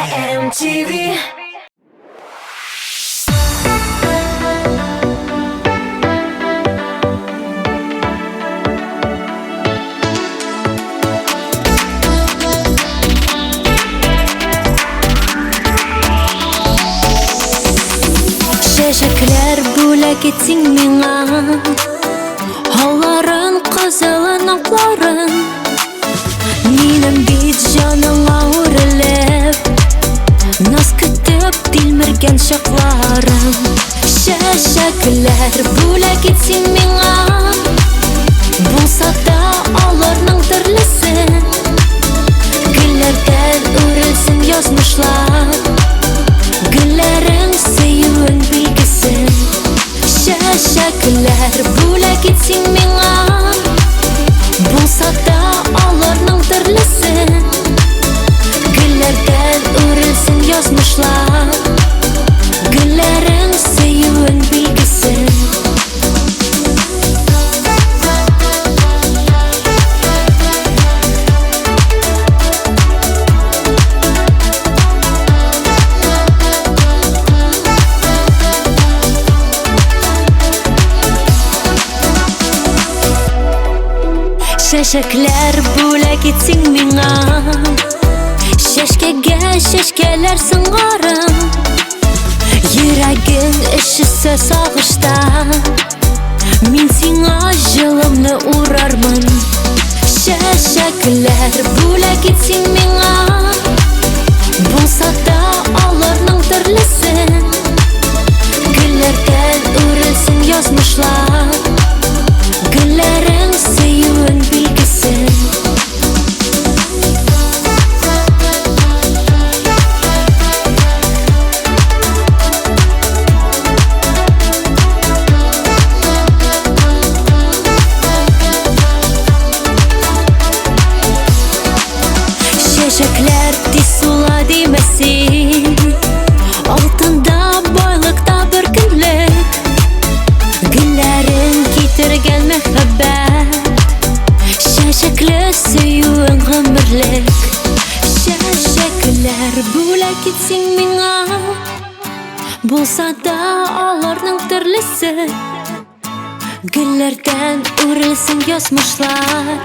MTV. Шешеклер бүләк итсең миңа, Алларын, кызылын, акларын. Минем бит җаныңа үрелеп, Наз көтеп тилмерген чакларым. Шешеклер бүләк итсең миңа, Булса да аларның төрлесе. Гөлләрдән үрелсен язмышлар, Гөлләрең сөюен билгесен. Шәшәкләр бүләк итсең миңа, Булса да аларның төрлесе. Гөлләрдән үрелсен язмышлар, Гөлләрең сөюен билгесен. Шәшәкләр бүләк итсең миңа, Шәшкәгә шәшкәләр сыңарым. Йөрәгең эшесе сагышта, Мин сиңа җылымны урармын. Шәшәкләр бүләк итсең миңа, Булса да аларның төрлесе. Гөлләрдән үрелсен язмышлар, Гөлләрең сөюен билгесен. Шәшәкләр тиз сула димәсен, Алтында байлыкта бер көнлек. Гөлләрең китергән мәхәббәт, Шәшәкле сөюен гомерлек. Шәшәкләр бүләк итсең миңа, Булса да аларның төрлесе. Гөлләрдән үрелсен язмышлар,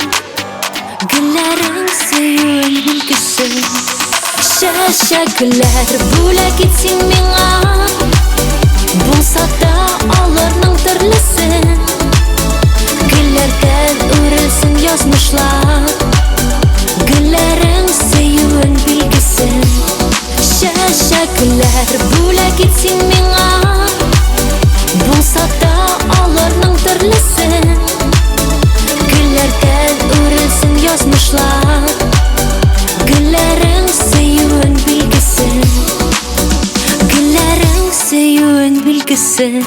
Гөлләрең сөюен билгесен. Шәшәкләр бүләк итсең миңа, Булса да аларның төрлесе. Гөлләрдән үрелсен язмышлар, Гөлләрең сөюен билгесен. Шәшәкләр бүләк итсең миңа, Булса да аларның төрлесе. Гөлләрдән үрелсен язмышлар, Гөлләрең сөюен билгесен. Гөлләрең сөюен билгесен.